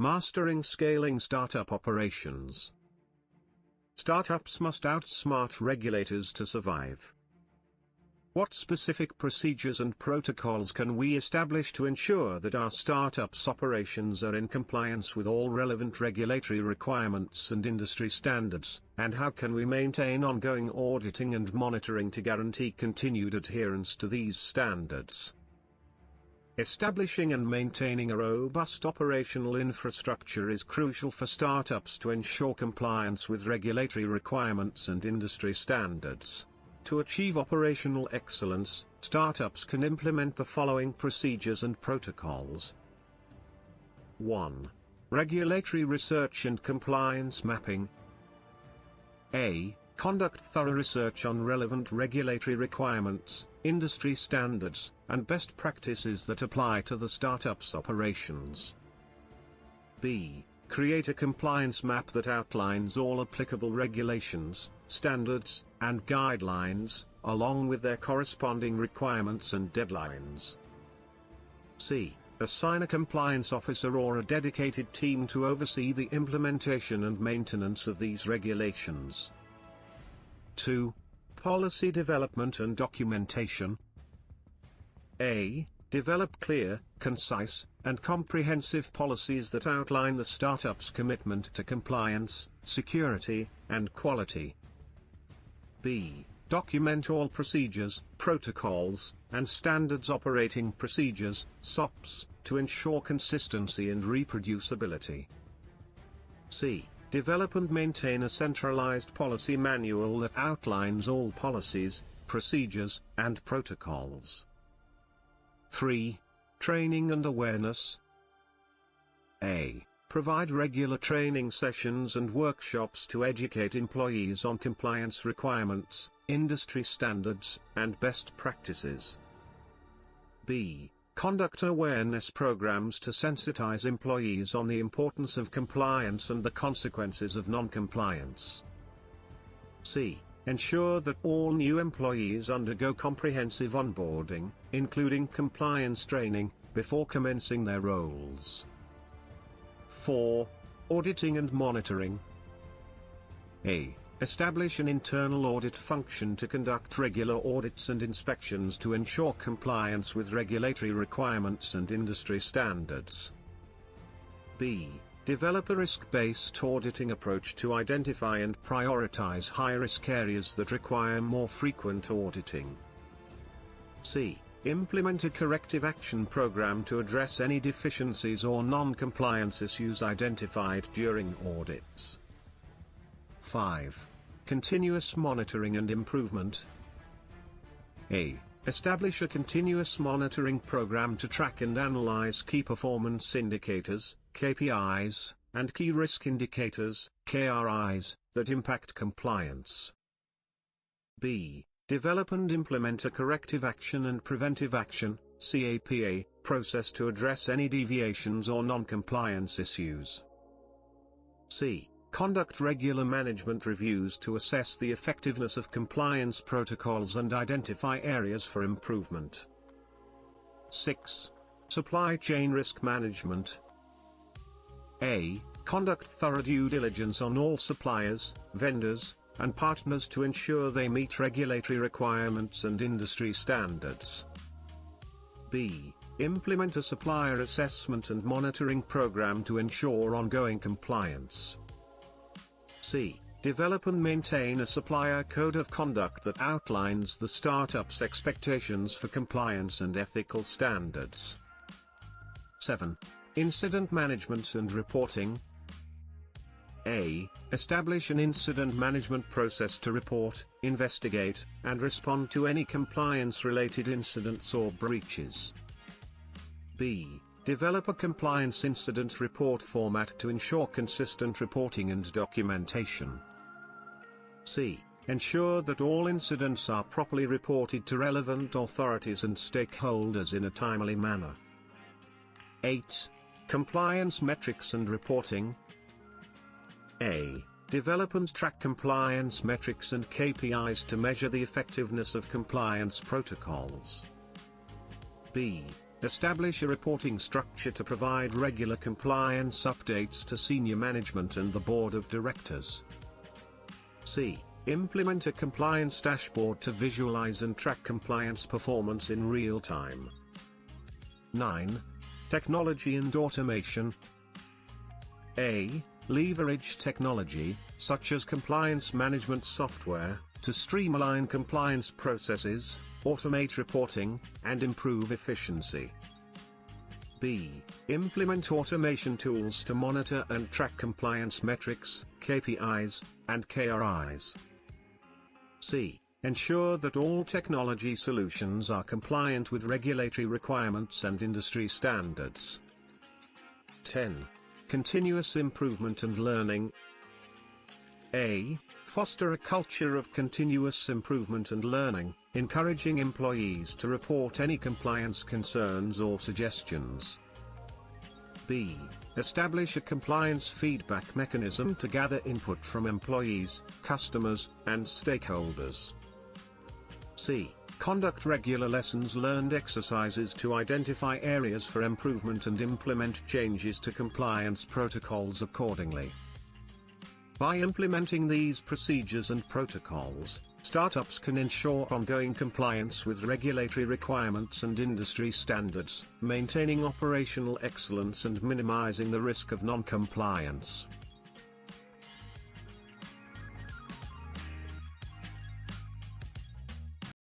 Mastering scaling startup operations. Startups must outsmart regulators to survive. What specific procedures and protocols can we establish to ensure that our startup's operations are in compliance with all relevant regulatory requirements and industry standards, and how can we maintain ongoing auditing and monitoring to guarantee continued adherence to these standards? Establishing and maintaining a robust operational infrastructure is crucial for startups to ensure compliance with regulatory requirements and industry standards. To achieve operational excellence, startups can implement the following procedures and protocols. 1. Regulatory research and compliance mapping. A. Conduct thorough research on relevant regulatory requirements, industry standards, and best practices that apply to the startup's operations. B. Create a compliance map that outlines all applicable regulations, standards, and guidelines, along with their corresponding requirements and deadlines. C. Assign a compliance officer or a dedicated team to oversee the implementation and maintenance of these regulations. 2. Policy development and documentation. A. Develop clear, concise, and comprehensive policies that outline the startup's commitment to compliance, security, and quality. B. Document all procedures, protocols, and standards operating procedures, SOPs, to ensure consistency and reproducibility. C. Develop and maintain a centralized policy manual that outlines all policies, procedures, and protocols. 3. Training and awareness. A. Provide regular training sessions and workshops to educate employees on compliance requirements, industry standards, and best practices. B. Conduct awareness programs to sensitize employees on the importance of compliance and the consequences of non-compliance. C. Ensure that all new employees undergo comprehensive onboarding, including compliance training, before commencing their roles. 4. Auditing and monitoring. A. Establish an internal audit function to conduct regular audits and inspections to ensure compliance with regulatory requirements and industry standards. B. Develop a risk-based auditing approach to identify and prioritize high-risk areas that require more frequent auditing. C. Implement a corrective action program to address any deficiencies or non-compliance issues identified during audits. 5. Continuous monitoring and improvement. A. Establish a continuous monitoring program to track and analyze key performance indicators, KPIs, and key risk indicators, KRIs, that impact compliance. B. Develop and implement a corrective action and preventive action, CAPA, process to address any deviations or non-compliance issues. C. Conduct regular management reviews to assess the effectiveness of compliance protocols and identify areas for improvement. 6. Supply chain risk management. A. Conduct thorough due diligence on all suppliers, vendors, and partners to ensure they meet regulatory requirements and industry standards. B. Implement a supplier assessment and monitoring program to ensure ongoing compliance. C. Develop and maintain a supplier code of conduct that outlines the startup's expectations for compliance and ethical standards. 7. Incident management and reporting. A. Establish an incident management process to report, investigate, and respond to any compliance-related incidents or breaches. B. Develop a compliance incident report format to ensure consistent reporting and documentation. C. Ensure that all incidents are properly reported to relevant authorities and stakeholders in a timely manner. 8. Compliance metrics and reporting. A. Develop and track compliance metrics and KPIs to measure the effectiveness of compliance protocols. B. Establish a reporting structure to provide regular compliance updates to senior management and the board of directors. C. Implement a compliance dashboard to visualize and track compliance performance in real time. 9. Technology and automation. A. Leverage technology, such as compliance management software, to streamline compliance processes, automate reporting, and improve efficiency. B. Implement automation tools to monitor and track compliance metrics, KPIs, and KRIs. C. Ensure that all technology solutions are compliant with regulatory requirements and industry standards. 10. Continuous improvement and learning. A. Foster a culture of continuous improvement and learning, encouraging employees to report any compliance concerns or suggestions. B. Establish a compliance feedback mechanism to gather input from employees, customers, and stakeholders. C. Conduct regular lessons learned exercises to identify areas for improvement and implement changes to compliance protocols accordingly. By implementing these procedures and protocols, startups can ensure ongoing compliance with regulatory requirements and industry standards, maintaining operational excellence and minimizing the risk of non-compliance.